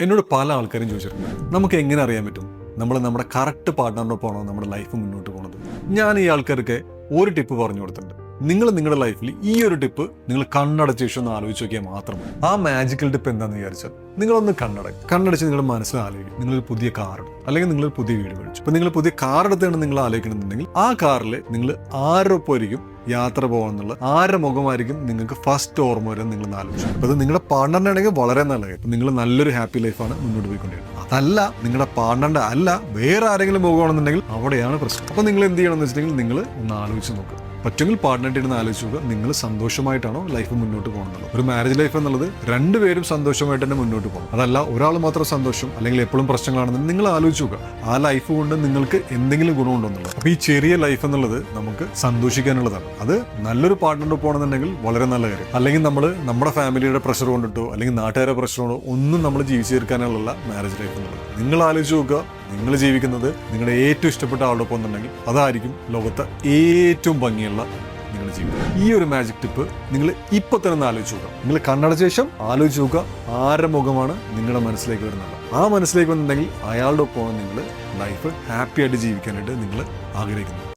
എന്നോട് പല ആൾക്കാരും ചോദിച്ചിട്ടുണ്ട്, നമുക്ക് എങ്ങനെ അറിയാൻ പറ്റും നമ്മൾ നമ്മുടെ കറക്റ്റ് പാർട്ട്ണറിനൊപ്പമാണോ നമ്മുടെ ലൈഫ് മുന്നോട്ട് പോകുന്നത്? ഞാൻ ഈ ആൾക്കാർക്ക് ഒരു ടിപ്പ് പറഞ്ഞു കൊടുത്തിട്ടുണ്ട്. നിങ്ങൾ നിങ്ങളുടെ ലൈഫിൽ ഈ ഒരു ടിപ്പ് നിങ്ങൾ കണ്ണടച്ച ശേഷം ഒന്ന് ആലോചിച്ച് നോക്കിയാൽ മാത്രം മതി. ആ മാജിക്കൽ ടിപ്പ് എന്താണെന്ന് വിചാരിച്ചാൽ, നിങ്ങളൊന്ന് കണ്ണടച്ച് നിങ്ങളുടെ മനസ്സിൽ ആലോചിക്കും, നിങ്ങളൊരു പുതിയ കാർ എടുത്തു, അല്ലെങ്കിൽ നിങ്ങളൊരു പുതിയ വീട് മേടിച്ചു. അപ്പോൾ നിങ്ങൾ പുതിയ കാർ എടുത്താണ് നിങ്ങൾ ആലോചിക്കണമെന്നുണ്ടെങ്കിൽ ആ കാറിൽ നിങ്ങൾ ആരൊപ്പമായിരിക്കും യാത്ര പോകണമെന്നുള്ള ആരുടെ മുഖമായിരിക്കും നിങ്ങൾക്ക് ഫസ്റ്റ് ഓർമ്മ വരെ നിങ്ങൾ ആലോചിച്ചു. അപ്പോൾ അത് നിങ്ങളുടെ പാർട്ണറിൻ്റെ ആണെങ്കിൽ വളരെ നല്ലത്. ഇപ്പം നിങ്ങൾ നല്ലൊരു ഹാപ്പി ലൈഫാണ് മുന്നോട്ട് പോയിക്കൊണ്ടിരിക്കുന്നത്. അതല്ല നിങ്ങളുടെ പാർട്ണറിൻ്റെ അല്ല വേറെ ആരെങ്കിലും മുഖമാണെന്നുണ്ടെങ്കിൽ അവിടെയാണ് പ്രശ്നം. അപ്പോൾ നിങ്ങൾ എന്ത് ചെയ്യണമെന്ന് വെച്ചിട്ടുണ്ടെങ്കിൽ നിങ്ങൾ ഒന്ന് ആലോചിച്ച് നോക്കുക. പറ്റുമെങ്കിൽ പാർട്ട്ണറായിട്ട് ഇരുന്ന് ആലോചിച്ച് നോക്കുക, നിങ്ങൾ സന്തോഷമായിട്ടാണോ ലൈഫ് മുന്നോട്ട് പോകുന്നത്. ഒരു മാരേജ് ലൈഫ് എന്നുള്ളത് രണ്ടുപേരും സന്തോഷമായിട്ട് തന്നെ മുന്നോട്ട് പോകണം. അതല്ല ഒരാൾ മാത്രം സന്തോഷം അല്ലെങ്കിൽ എപ്പോഴും പ്രശ്നങ്ങളാണെന്ന് നിങ്ങൾ ആലോചിച്ച് നോക്കുക. ആ ലൈഫ് കൊണ്ട് നിങ്ങൾക്ക് എന്തെങ്കിലും ഗുണമുണ്ടെന്നുള്ളത്. അപ്പോൾ ഈ ചെറിയ ലൈഫ് എന്നുള്ളത് നമുക്ക് സന്തോഷിക്കാനുള്ളതാണ്. അത് നല്ലൊരു പാർട്ട്ണറിനോട് പോകണമെന്നുണ്ടെങ്കിൽ വളരെ നല്ല കാര്യം. അല്ലെങ്കിൽ നമ്മൾ നമ്മുടെ ഫാമിലിയുടെ പ്രഷർ കൊണ്ടിട്ടോ അല്ലെങ്കിൽ നാട്ടുകാരുടെ പ്രഷർ കൊണ്ടോ ഒന്നും നമ്മൾ ജീവിച്ചു തീർക്കാനുള്ള മാരേജ് ലൈഫ് എന്നുള്ളത്. നിങ്ങൾ ആലോചിച്ച് നോക്കുക, നിങ്ങൾ ജീവിക്കുന്നത് നിങ്ങളുടെ ഏറ്റവും ഇഷ്ടപ്പെട്ട ആളുടെ ഒപ്പം എന്നുണ്ടെങ്കിൽ അതായിരിക്കും ലോകത്തെ ഏറ്റവും ഭംഗിയുള്ള നിങ്ങളുടെ ജീവിതം. ഈ ഒരു മാജിക് ടിപ്പ് നിങ്ങൾ ഇപ്പൊ തന്നെ ആലോചിച്ച് നോക്കുക. നിങ്ങൾ കണ്ണടച്ച ശേഷം ആലോചിച്ച് നോക്കുക, ആരുടെ മുഖമാണ് നിങ്ങളുടെ മനസ്സിലേക്ക് വരുന്നത്. ആ മനസ്സിലേക്ക് വന്നിട്ടുണ്ടെങ്കിൽ അയാളുടെ ഒപ്പമാണ് നിങ്ങൾ ലൈഫ് ഹാപ്പി ആയിട്ട് ജീവിക്കാനായിട്ട് നിങ്ങൾ ആഗ്രഹിക്കുന്നത്.